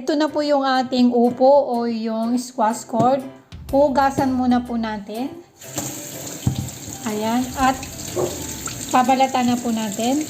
ito na po yung ating upo o yung squash courd. Hugasan muna po natin. Ayan. At pabalatan na po natin.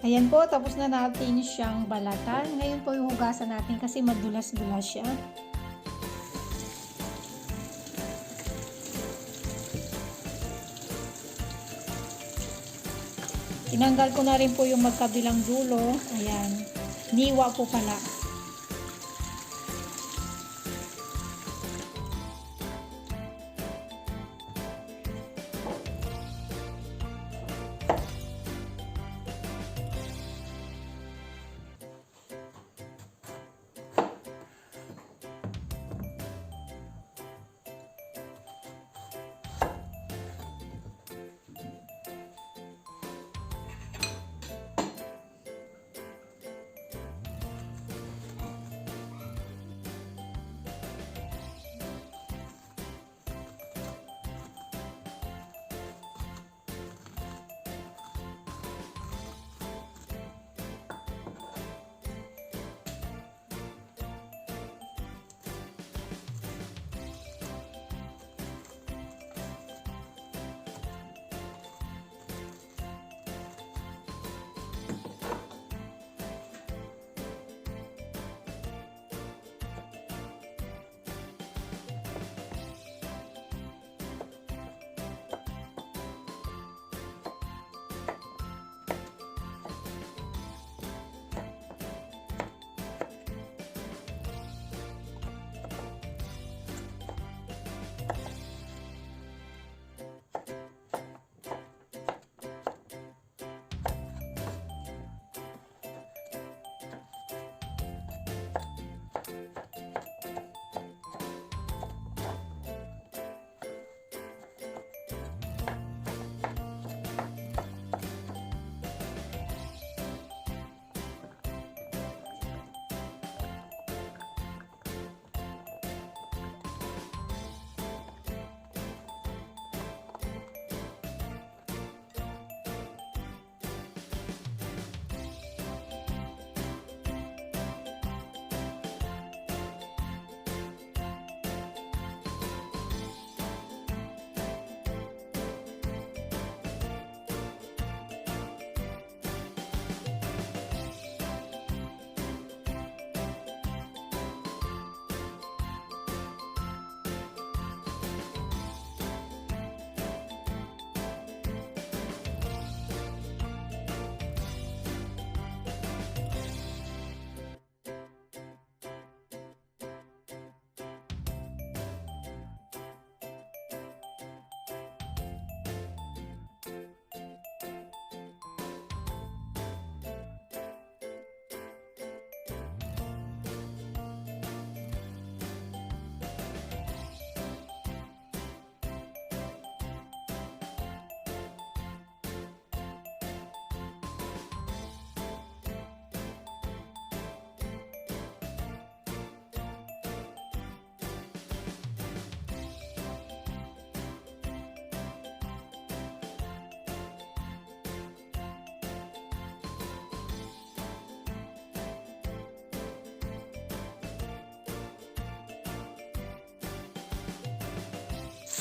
Ayan po, tapos na natin siyang balatan. Ngayon po yung hugasan natin kasi madulas-dulas siya. Tinanggal ko na rin po yung magkabilang dulo. Ayan, niwa po pala.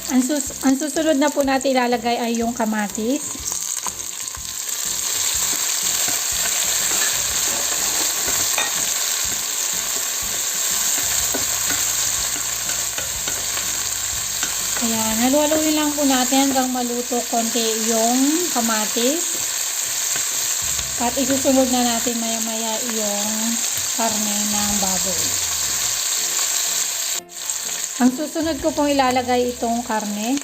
Ang susunod na po natin ilalagay ay yung kamatis. Ayan, halu-haluin lang po natin hanggang maluto konti yung kamatis. At isusunod na natin maya-maya yung karne ng baboy. Ang susunod ko pong ilalagay itong karne.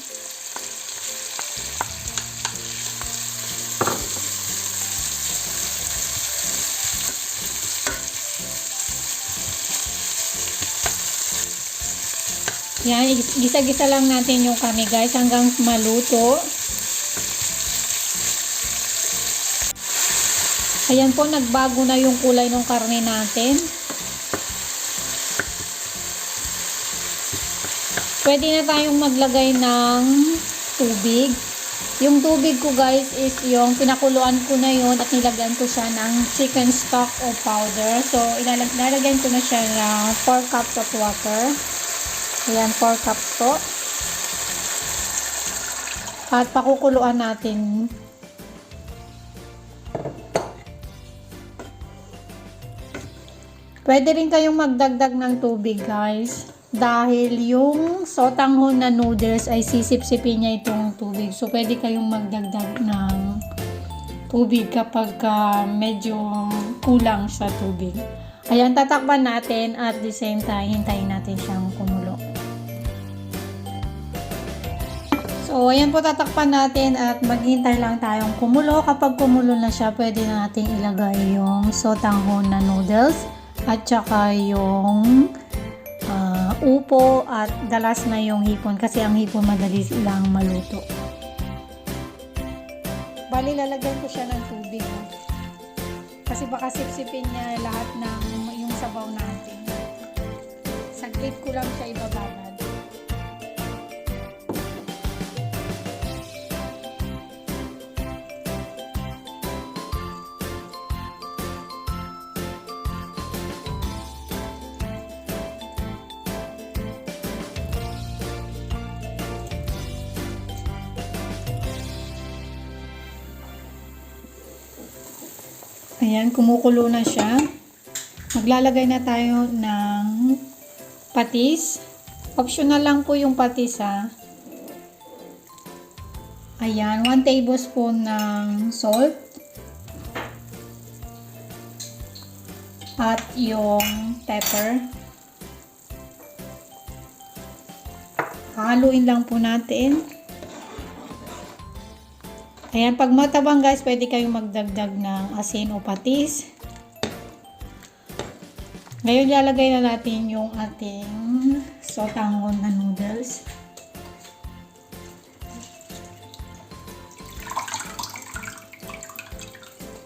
Yan, gisa-gisa lang natin yung karne guys hanggang maluto. Ayan po, nagbago na yung kulay ng karne natin. Pwede na tayong maglagay ng tubig. Yung tubig ko guys is yung pinakuluan ko na yun at nilagyan ko siya ng chicken stock o powder. So, ilalagyan ko na siya ng 4 cups of water. Ayan, 4 cups po. At pakukuluan natin. Pwede rin kayong magdagdag ng tubig guys. Dahil yung sotanghon na noodles ay sisip-sipin niya itong tubig. So, pwede kayong magdagdag ng tubig kapag medyo kulang sa tubig. Ayan, tatakpan natin at the same time, hintayin natin siyang kumulo. So, ayan po, tatakpan natin at maghintay lang tayong kumulo. Kapag kumulo na siya, pwede na natin ilagay yung sotanghon na noodles at saka yung upo at dalas na yung hipon kasi ang hipon madali lang maluto. Bali, lalagyan ko siya ng tubig kasi baka sipsipin niya lahat ng yung sabaw natin. Saglit ko lang siya ibababad. Ayan, kumukulo na siya. Maglalagay na tayo ng patis. Optional lang po yung patis ha. Ayan, 1 tablespoon ng salt. At yung pepper. Haluin lang po natin. Ayan, pag matabang guys, pwede kayong magdagdag ng asin o patis. Ngayon, lalagay na natin yung ating sotanghon na noodles.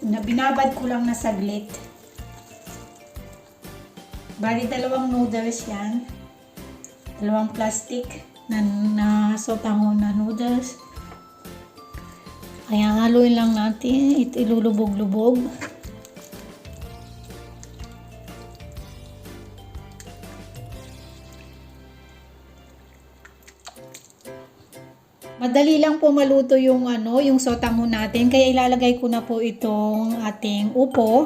Binabad ko lang na saglit. Bali, 2 noodles yan. 2 plastic na sotanghon na noodles. Ayan, haluin lang natin. Ilulubog-lubog. Madali lang po maluto yung yung sotanghon natin. Kaya ilalagay ko na po itong ating upo.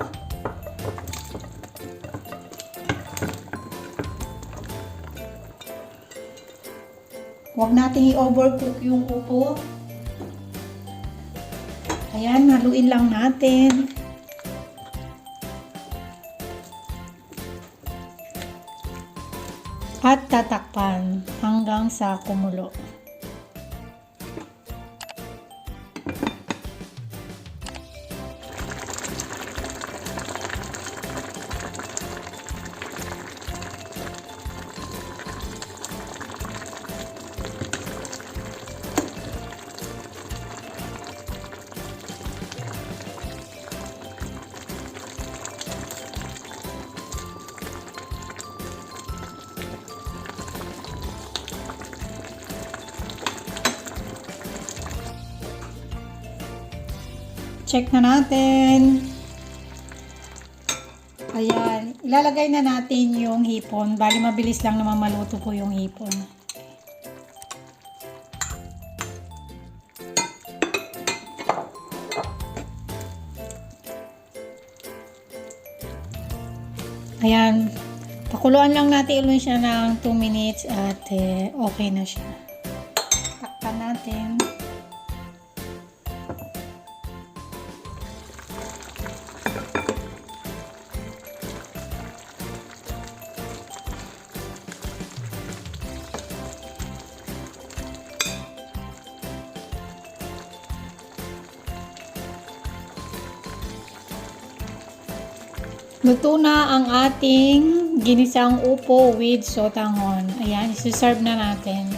Huwag natin i-overcook yung upo. Ayan, haluin lang natin. At tatakpan hanggang sa kumulo. Check na natin. Ayan. Ilalagay na natin yung hipon. Bali, mabilis lang naman maluto po yung hipon. Ayan. Pakuluan lang natin ulit siya ng 2 minutes at okay na siya. Takpan natin. Luto na ang ating ginisang upo with sotanghon. Ayan, isi-serve na natin.